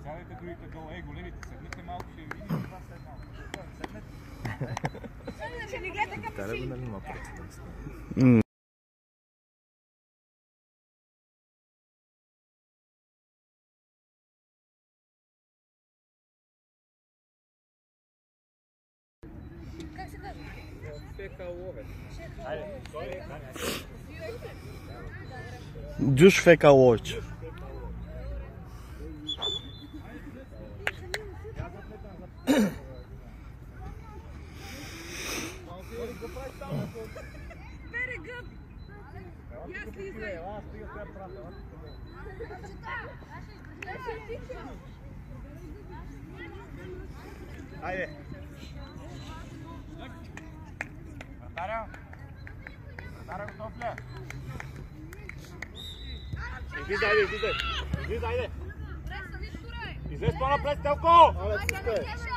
Сядайте другите долу. Ей, големите, седнете малко, ще видите това след малко. Седнете. Ще ни гледате като си. Нали има прецедент? Как се казва? Дюш Фека Лоч. Very good. Я слизай. Айде! Вратаря! Вратаря готов ли? Излизай, айде, излизай! Излизай, айде! Излез по-напред, Стелко!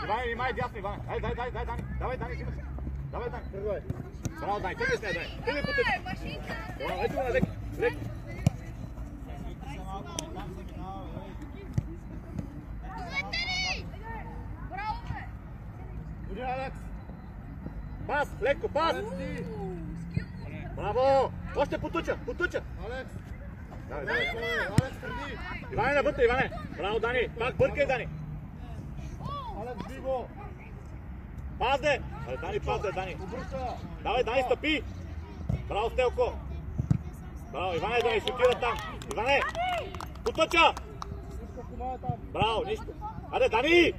Иване, внимай, дясно, Иване! Дай, Дани! Давай, Дани, взимаш! Давай, Дани, тръгвай! Браво, Дани, тръгвай с нея, Дани! Тръгвай по тъча! Ето го, лек, лек! Уди, Алекс! Пас, леко, пас! Браво! Още потуча! Алекс! Давай, Алекс, преди! Иване, навътре, Иване! Браво, Дани! Пак бъркай, Дани! Алекс, биго! Пас, де! Дани, пас, де, Дани! Давай, Дани, стъпи! Браво, Стелко! Браво, Иване, да не шутира там! Иване! Потуча! Браво, нищо! Аде, Дани!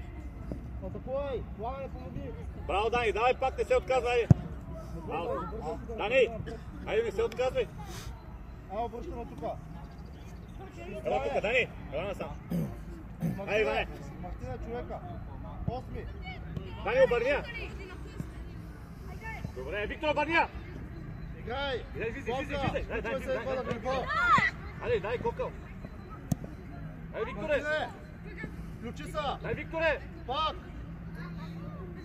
Атакувай! Плагане, помоги! Браво, Дани, давай пак, не се отказвай, айде! Браво! Дани! Айде, не се отказвай! Ало, връщаме тука! Ела тука, Дани! Ела насам! Айде, Иване! Мартина, човека! 8! Дани, обърня! Добре, Виктор, обърня! Играй! Излизай! Дай! Айде, дай кокъл! Дай, Викторе! Ключи са! Дай, Викторе! Пак!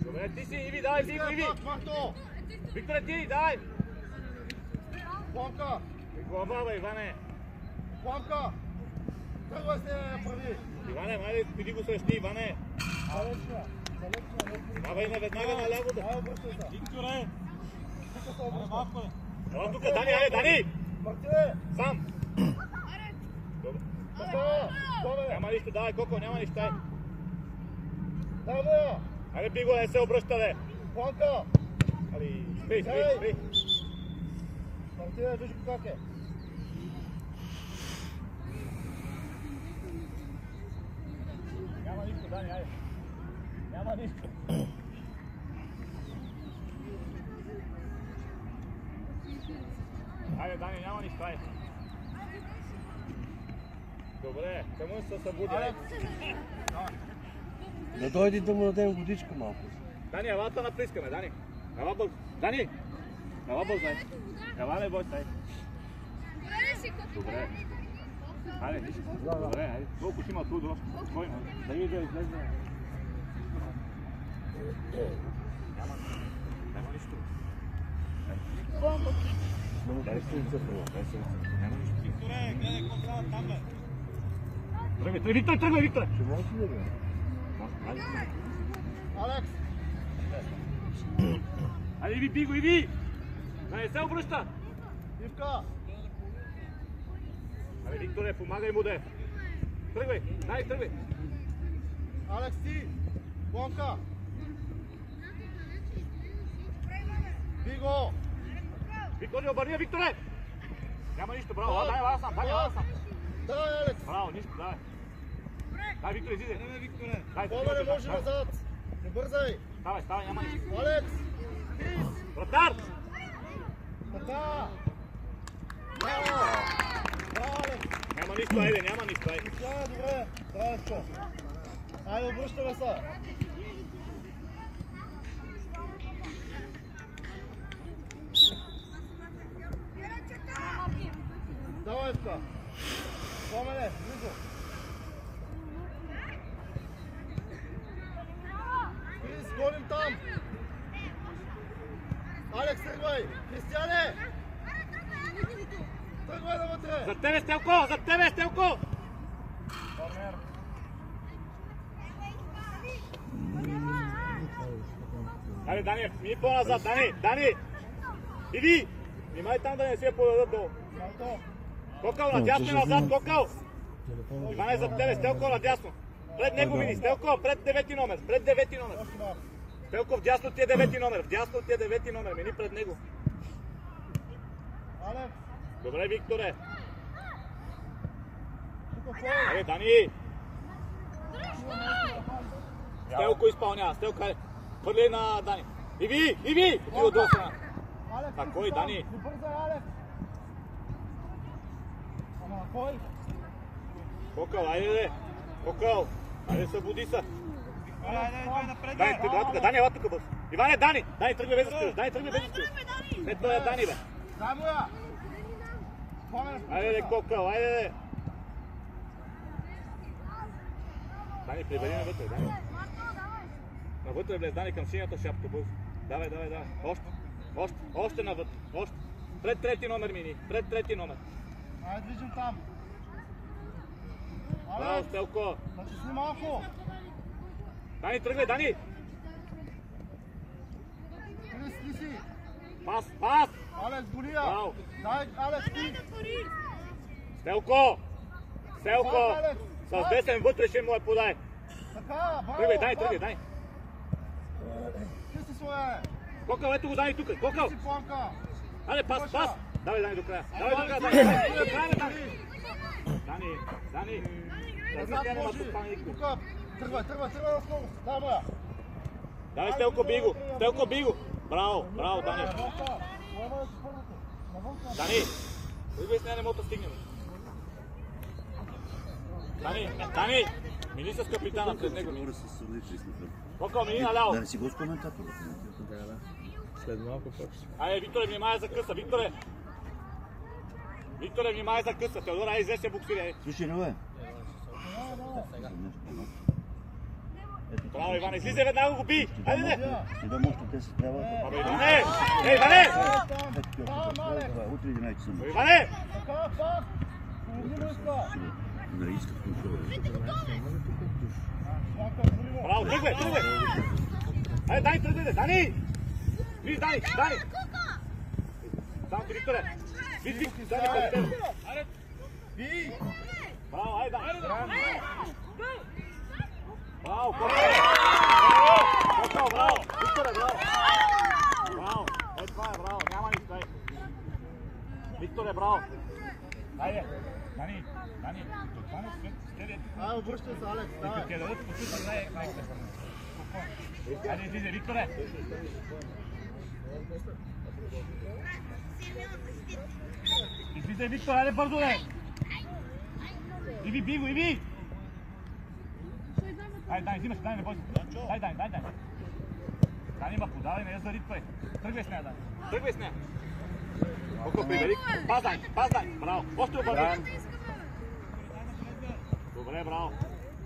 Добре, ти си, Иви, давай, Иви! Пак, Марто! Викторе, ти, давай! Пламка! Глава, бе, Иване! Пламка! Тръгвай се, прави! Иване, майде, пиди го срещи, Иване! Далечна! Давай, не веднага наляво да! Ало, връщай се! Викторе! Тука се обръща! Ела тука, Дани, айде, Дани! Мартине! Сам! Добре. Няма нищо, давай, Коко, няма нищо, ай! Давай! Айде, Биго, не се обръща, бе! Пламка! Али, спей! Мартине, виж го как е! Няма нищо, Дани, айде! Няма нищо! Айде, Дани, няма нищо, айде! Добре, къмън се събуди, айде! Да дойде да му дадем водичка малко. Дани, елата наприскаме, Дани! Ела бързо! Дани! Ела бързо, айде! Ела не бой, айде! Добре! Айде, виж! Добре, айде! Колко има туди още? Спокойно! Да ви да излезе! Няма нищо! Дай се лице, дай се лице! Няма нищо! Викторе, гледай какво става там, бе! Тръгвай, Викторе! Ще може ли да бе? Алекс! Айде, Иви, Биго, Иви! Да не се обръща! Ивка! Абе, Викторе, помагай му, де! Тръгвай! Дай, тръгвай! Алекс, ти! Пламка! Биго! Виктор, не обърни, Викторе! Няма нищо, браво! Дай, аз сам! Давай, Алекс! Браво, нищо, давай! Дай, Викторе, излизай! Викторе! Дай, Боба не може назад! Не бързай! Ставай, няма нищо! Алекс! Пис! Вратар! Така! Браво! Браво, Алекс! Няма нищо, айде, няма нищо, айде! Добре! Здравейко! Айде, обръщаме се! Давай, Ивка! Пламене, близо! Гоним там! Алекс, тръгвай! Кристияне! Тръгвай навътре! За тебе, Стелко! За тебе, Стелко! Айде, Дани, ми по-назад, Дани! Иди! Внимай там да не се подадат долу. Кокал, надясно и назад, Кокал! Иване за тебе, Стелко надясно. Пред него мини, Стелко, пред 9 номер, Стелко, вдясно ти е 9 номер, мини пред него. Добре, Викторе. Айде, Дани! Стелко изпълнява, Стелко, хвърли на Дани. Иви! Отива от друга страна. Кой, Дани? Кокал, айде! Кокал! Айде, събуди се! Дани, ела тук бърз! Иване, Дани! Дани, тръгвай без да скриваш! След това е Дани, бе! Айде, Кокал, айде! Дани, прибери навътре, Дани! Навътре влез, Дани, към синята шапка, бърз! Давай! Още навътре, още! Пред трети номер мини, Айде, движим там! Браво, Стелко! Натисни малко! Дани, тръгвай, Дани! Крис, си! Пас! Алекс, Голия! Браво! Дай, Алекс, ти! Стелко! С десен вътрешен му подай! Така, браво! Тръгвай, Дани! Ти си своя! Кокал, ето го, Дани, тук! Кокал! Ти си планка! Айде, пас! Давай, Дани, до края! Дани! Назад може! Тук! Тръгвай на скорост! Дай, моя! Давай, Стелко, биго! Браво, Дани! Дани! Тръгвай с нея, не мога да стигнем! Дани! Мини с капитана пред него. Кокал, мини наляво! Да не си го с коментатор. Да. След малко почва. Айде, Викторе, внимай за къса, Викторе, внимай за къса, Теодор, айде, взе се буксири. Слушай, не бе. Браво, Иване, излизай веднага го би! Айде, не! Да може да се трябва. Абе, Иване! Иване! Утре 11 часа. Иване! Така, пак! Половина иска! Нали искат контрол. Браво, тръгвай! Айде, Дани, тръгвай! Дани! Виж, Дани! Само ти, Викторе! Виж, Дани, къде Би! Браво, айде, Дани! Браво, Кокал, браво! Викторе, браво! Ей, това е, браво, няма нищо, ей! Викторе, браво! Айде! Дани! Това не свет, Ай, обръщай се, Алекс, давай! Те дадат по чута, дай, айде, излизай, Викторе! Излизай, Виктор, айде бързо, бе! Иви, биго, Иви! Дай, взимаш, дай, не бойся. Дай. Дани, ма подавай, не я заритвай. Тръгвай с нея, Дани. Тръгвай с нея. Колко прибери. Паз, Дани. Браво. Още обървай. Добре, браво.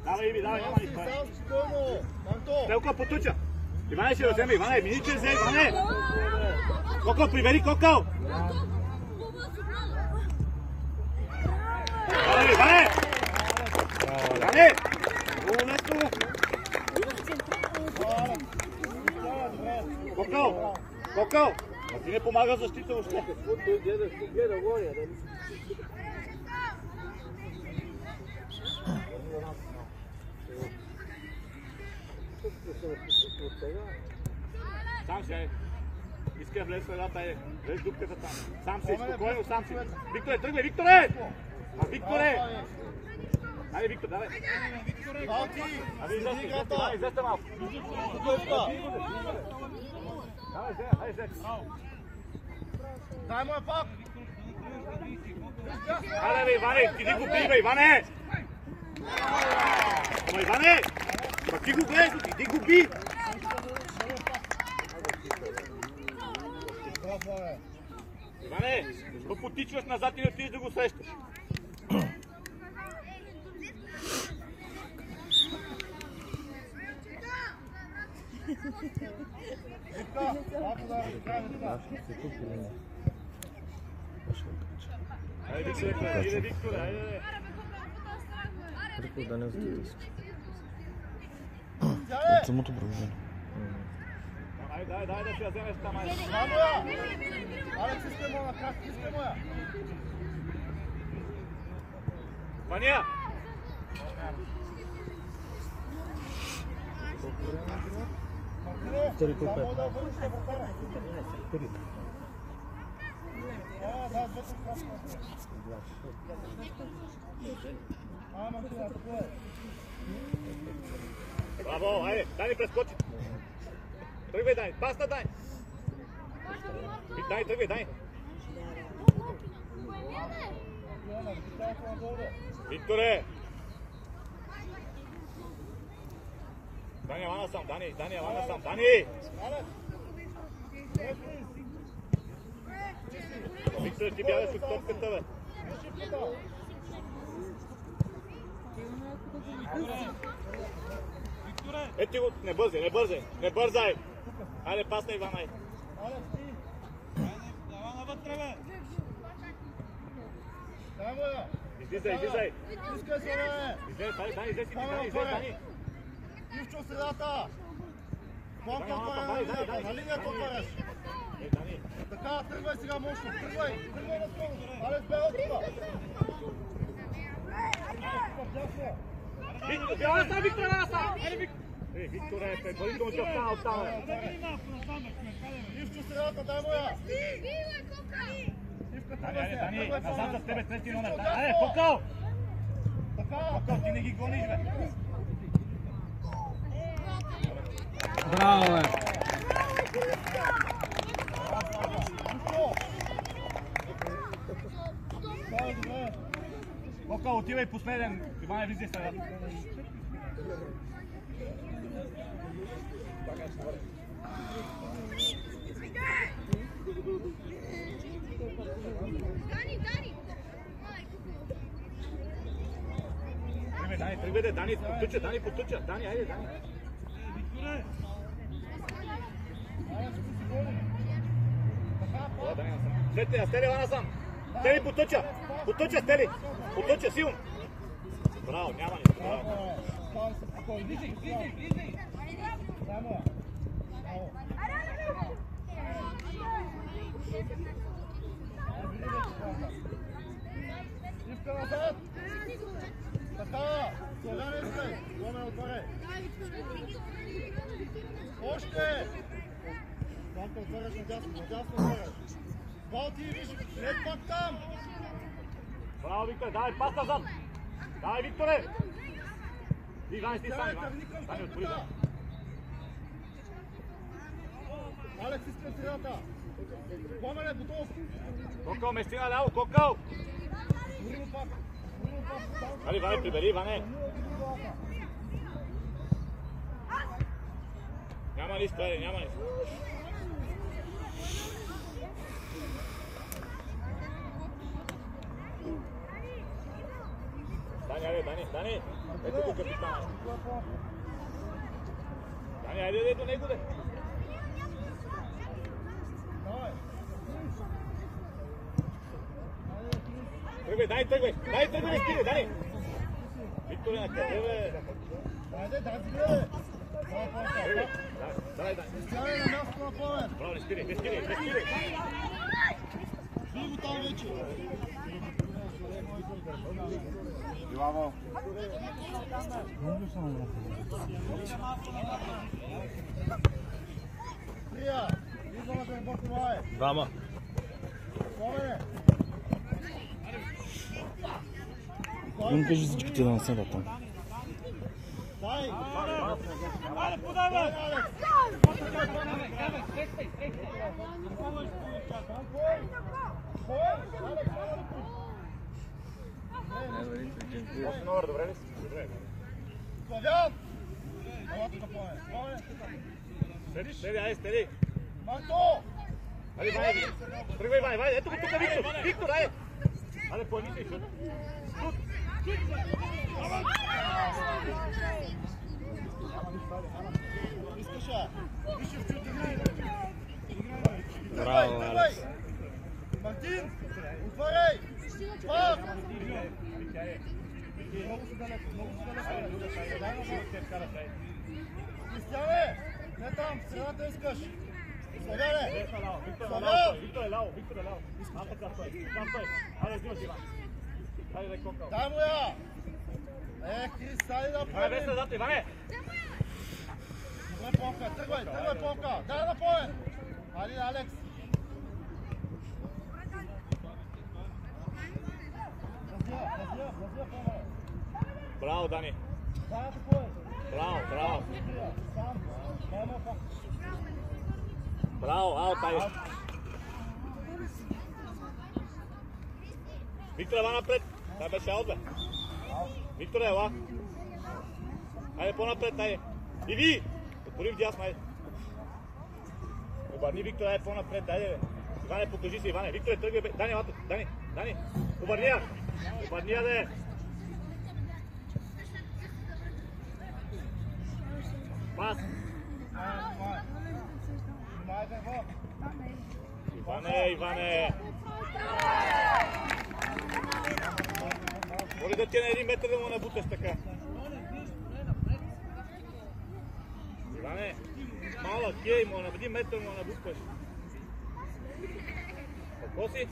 Давай, Иви, давай, няма нищо. Спокойно! Манто! Стелко потуча. Иване ще го вземе, Иване, мини че взе, Иване. Колко прибери, Кокал. Иване! Много лесно! Кокал! А ти не помага защита още. Гледа горе, да ли? Сам си, иска да влез в едната, влез дупката там. Сам си, спокойно, сам си. Викторе, тръгвай, Викторе! Викторе! Айде, Виктор, давай! Айде, излезте малко! Давай, излезте! Дай му е пак! Айде, бе, Иване, ти го би, бе, Иване! Ама, Иване! Ма ти го гледай, ти го би! Иване, потичваш назад и не отидеш да го срещаш. Айде, Виктор, айде. Рекал да не отидеш. Самото брожено. Дай да си я вземеш там. Да, моя! Алекс, искай моя, как? Искай моя! Ваня! Втори по Само пет. да върнеш на вратаря. Три. Да, двете красни. Ама това, такова е. Браво, айде, Дани прескочи. Тръгвай, Дани, пасна, Дани. Дани, тръгвай, Дани. Викторе! Дани, авана сам, Дани, авана сам, Дани! Викторе, ти бягаш от топката, бе. Ети го, не бързай. Хайде, пасна, Ивана. Излизай. Искай се, бе! Излезай, Дани. Ивчо средата! Планка отваря на линията отваряш! Дани. Така, тръгвай сега мощно! Тръгвай на скорост! Алекс, бе от това! Викторе, предварително ти остана оттам. Ивчо средата, дай моя! Ивка, тръгвай се! Дани, Тръгвай назад за по-напред. тебе, трети номер. Айде, Покъл! Така! Ти не ги гониш, бе. Браво, бе! Покъл, отивай последен. Иване, влизай сега. Тръгвай, Дани, потуча. Дани, айде, Дани. Стели, вана сам. Стели, потуча, Стели. Потуча, силно. Браво, няма нищо. Браво. Става се спокойно. Дай моя! Браво! Ивка назад! Така! Славяне искай! Гоме отваряй! Още! Планка отваряш надясно отваряш! Балти, виж! След пак там! Браво, Виктор, дай пас назад. Дай, Викторе! Иван, ти сам, Иван. Стани, отвори, да. Алекс, искам средата! Гомене, готов! Кокъл, местина ляво, Кокъл! Дори му пак! Али, Иване, прибери, Иване! Няма нищо, няма нищо. Дани! Ето го капитана. Дани, айде до него, де. Тръгвай, стига, Дани! Викторе, на къде, бе? Айде, дай си гледай! Дай. Стяне на място на Пламен! Браво, не спирай! Бий го там вече! Ивано. Прия! Идваме да работи мае! Двама. Пламене! Не кажи всичките да не са там. Дай! Айде, подавай! Алекс! Добре ли си? Добре. Славян! Ела тук, Пламен! Пламен! Стели! Марто! Айде, Иване! Тръгвай, Иване! Ето го тук, Виктор, айде! Айде, по-нисай, защото... Искаша! Вижте в чута! Браво, Алекс! Мартин! Отваряй! Пак! Много си далеко! Кристияне! Не там, средата искаш. Славяне! Виктор е ляво. А така стой. Айде, взимаш Иван. Айде, дай кокал. Дай му я! Крис, дай да Айде, правим. веса зад, Иване. Добре, Помка, тръгвай, Помка. Дай да поем. Айде, Алекс. Развия, Помка. Браво, Дани. Дай да поем. Браво. Сам. Дай му пак. Браво, аут, айде. Виктор, ела напред. Това беше аут, бе. Виктор, ела. Айде, по-напред, айде. И ви! Отвори в дясно, айде. Обърни, Виктор, айде по-напред, айде, бе. Иване, покажи се, Иване. Виктор, тръгвай, бе. Дани, лата. Дани. Обърни я, бе. Пас. Иване. Моли да ти е на 1 метър да му набуташ така. Иване, малък е, на 1 метър му набуташ. Какво си?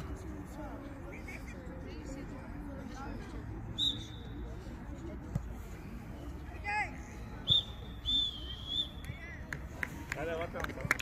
Хайде, лакам.